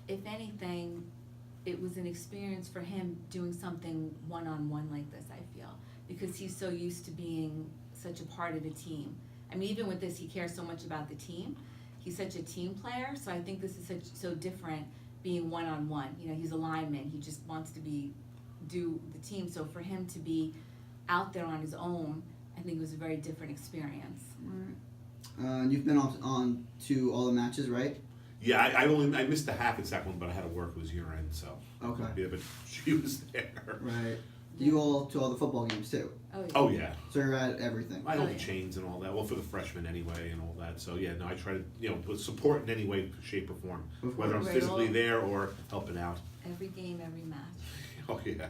if anything, it was an experience for him doing something one-on-one like this, I feel, because he's so used to being such a part of the team. I mean, even with this, he cares so much about the team. He's such a team player, so I think this is so different being one-on-one. You know, he's a lineman. He just wants to do the team. So for him to be out there on his own, I think it was a very different experience. Right. You've been on to all the matches, right? Yeah, I missed the Hackensack one, but I had to work. It was year end, so. Okay. Yeah, but she was there. Right. You go to all the football games too? Oh, yeah. Oh yeah. So you're at everything? I know Oh, the yeah. chains and all that. Well, for the freshmen anyway, and all that. So yeah, no, I try to support in any way, shape, or form, Of whether I'm course. physically Right. there or helping out. Every game, every match. Oh yeah.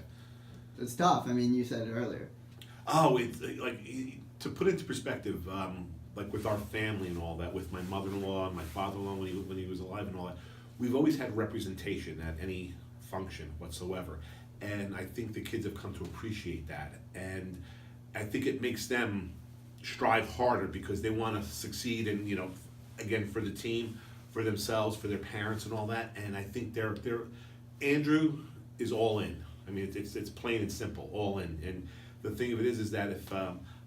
It's tough. I mean, you said it earlier. Oh, it's like to put into perspective, like with our family and all that, with my mother-in-law and my father-in-law when he was alive and all that, we've always had representation at any function whatsoever, and I think the kids have come to appreciate that, and I think it makes them strive harder because they want to succeed, and again for the team, for themselves, for their parents and all that, and I think they're Andrew is all in. I mean, it's plain and simple, all in. And the thing of it is that if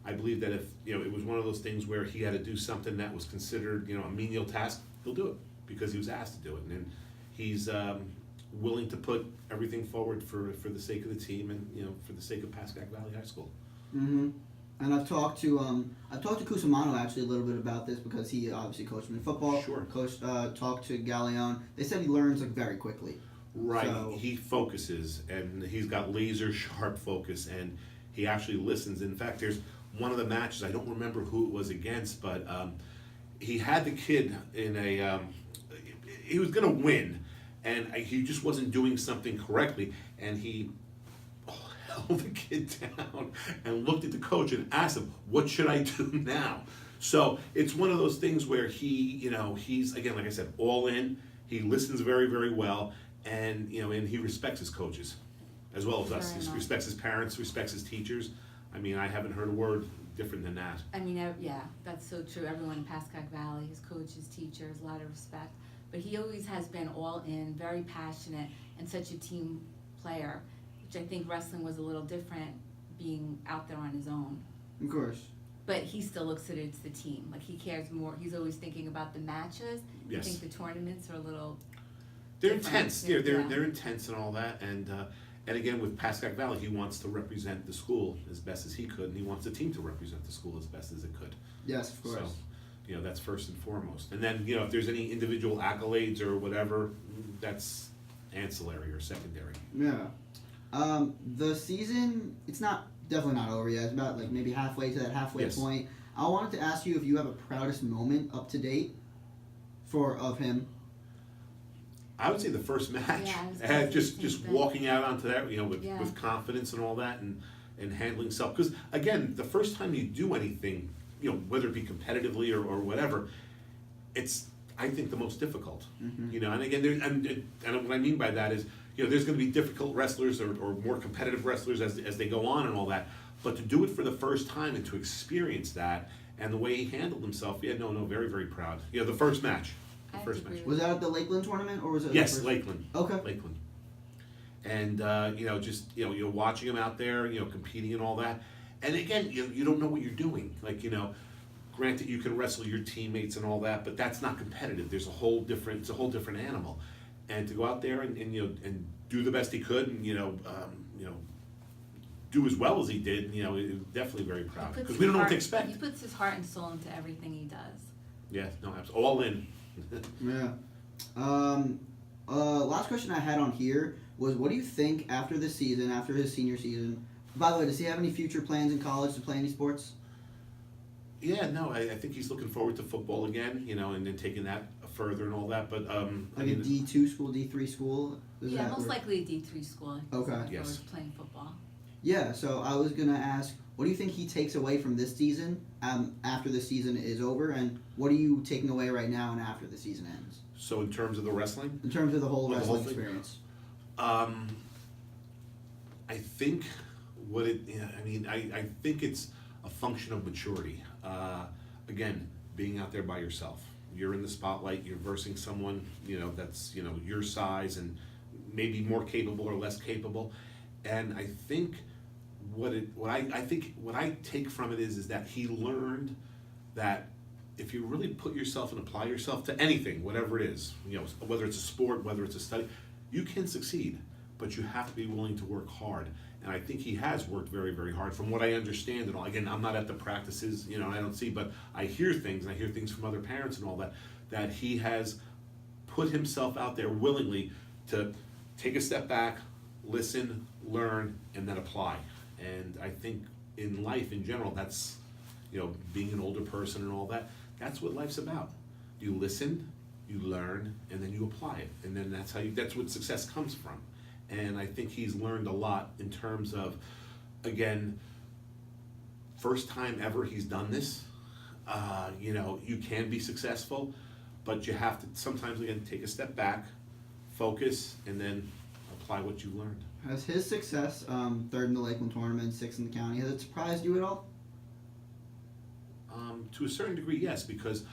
I believe that if it was one of those things where he had to do something that was considered a menial task, he'll do it because he was asked to do it, and then he's willing to put everything forward for the sake of the team and for the sake of Pascack Valley High School. Mm-hmm. And I've talked to Cusimano actually a little bit about this because he obviously coached him in football. Sure. Talked to Galleon. They said he learns very quickly. Right, So, he focuses, and he's got laser sharp focus, and he actually listens. In fact, there's one of the matches, I don't remember who it was against, but he had the kid in a, he was going to win, and he just wasn't doing something correctly, and he held the kid down and looked at the coach and asked him, what should I do now? So it's one of those things where he's, again, like I said, all in. He listens very, very well. And and he respects his coaches, as well as us. He respects his parents, respects his teachers. I mean, I haven't heard a word different than that. I mean, yeah, that's so true. Everyone in Pascack Valley, his coaches, teachers, a lot of respect. But he always has been all in, very passionate, and such a team player, which I think wrestling was a little different, being out there on his own. of course. But he still looks at it as the team. Like, he cares more. He's always thinking about the matches. Yes. I think the tournaments are a little... They're different. intense. Yeah. They're intense and all that. And again, with Pascack Valley, he wants to represent the school as best as he could, and he wants the team to represent the school as best as it could. Yes, of course. So, that's first and foremost. And then, if there's any individual accolades or whatever, that's ancillary or secondary. Yeah. The season, it's definitely not over yet. It's about maybe halfway to that halfway Yes. point. I wanted to ask you if you have a proudest moment up to date of him. I would say the first match, Yeah, I was gonna say just the same thing. walking out onto that, Yeah. with confidence and all that, and handling self. Because again, the first time you do anything, whether it be competitively or whatever, it's I think the most difficult. Mm-hmm. And again, and what I mean by that is, there's going to be difficult wrestlers or more competitive wrestlers as they go on and all that. But to do it for the first time and to experience that and the way he handled himself, very, very proud. The first match. I have First to match. agree Was that at the Lakeland tournament, or was it? Yes, the first? Lakeland. Okay. Lakeland. And just you're watching him out there, competing and all that. And again, you don't know what you're doing. Granted, you can wrestle your teammates and all that, but that's not competitive. There's it's a whole different animal. And to go out there and do the best he could, and do as well as he did, definitely very proud because we don't know what to expect. He puts his heart and soul into everything he does. Yeah, no, absolutely, all in. Yeah. Last question I had on here was, what do you think after this season, after his senior season? By the way, does he have any future plans in college to play any sports? Yeah, no, I think he's looking forward to football again, and then taking that further and all that. But Like a D2 school, D3 school? Is Yeah, that most where- likely a D3 school. Okay. Yes. Playing football. Yeah, so I was going to ask, what do you think he takes away from this season after the season is over, and what are you taking away right now and after the season ends? So in terms of the wrestling, In terms of the whole The whole wrestling thing? experience. I think I think it's a function of maturity. Again, being out there by yourself, you're in the spotlight, you're versing someone, that's, your size and maybe more capable or less capable. And I think what I take from it is that he learned that if you really put yourself and apply yourself to anything, whatever it is, whether it's a sport, whether it's a study, you can succeed, but you have to be willing to work hard. And I think he has worked very, very hard from what I understand and all. Again, I'm not at the practices, I don't see, but I hear things, and I hear things from other parents and all that he has put himself out there willingly to take a step back, listen, learn, and then apply. And I think in life in general, that's, being an older person and all that, that's what life's about. You listen, you learn, and then you apply it. And then that's what success comes from. And I think he's learned a lot in terms of, again, first time ever he's done this. You can be successful, but you have to sometimes, again, take a step back, focus, and then apply what you learned. Has his success, third in the Lakeland tournament, sixth in the county, has it surprised you at all? To a certain degree, yes, because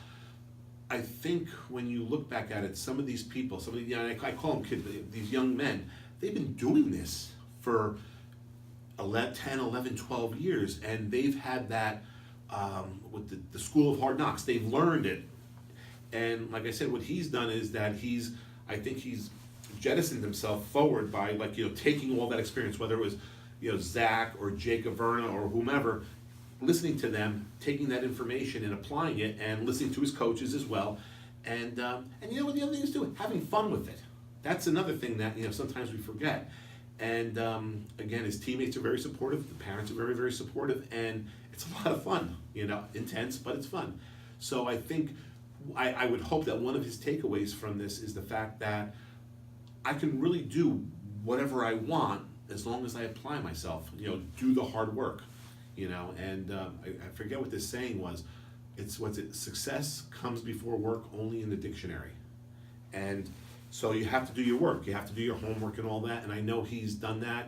I think when you look back at it, some of these people, I call them kids, these young men, they've been doing this for 10, 11, 12 years, and they've had that with the school of hard knocks. They've learned it. And like I said, what he's done is that I think he's jettisoned himself forward by taking all that experience, whether it was Zach or Jake Averna or whomever, listening to them, taking that information and applying it, and listening to his coaches as well. And what the other thing is too, having fun with it. That's another thing that sometimes we forget. And again, his teammates are very supportive, the parents are very, very supportive, and it's a lot of fun. Intense, but it's fun. So I think I would hope that one of his takeaways from this is the fact that I can really do whatever I want as long as I apply myself. Do the hard work. And I forget what this saying was. Success comes before work only in the dictionary. And so you have to do your work. You have to do your homework and all that. And I know he's done that.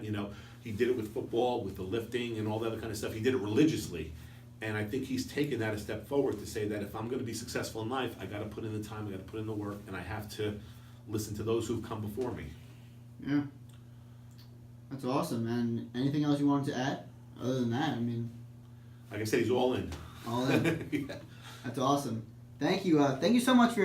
He did it with football, with the lifting and all that other kind of stuff. He did it religiously. And I think he's taken that a step forward to say that if I'm going to be successful in life, I got to put in the time, I got to put in the work, and I have to listen to those who've come before me. Yeah. That's awesome. And anything else you wanted to add? Other than that, Like I said, he's all in. All in. Yeah. That's awesome. Thank you. Thank you so much for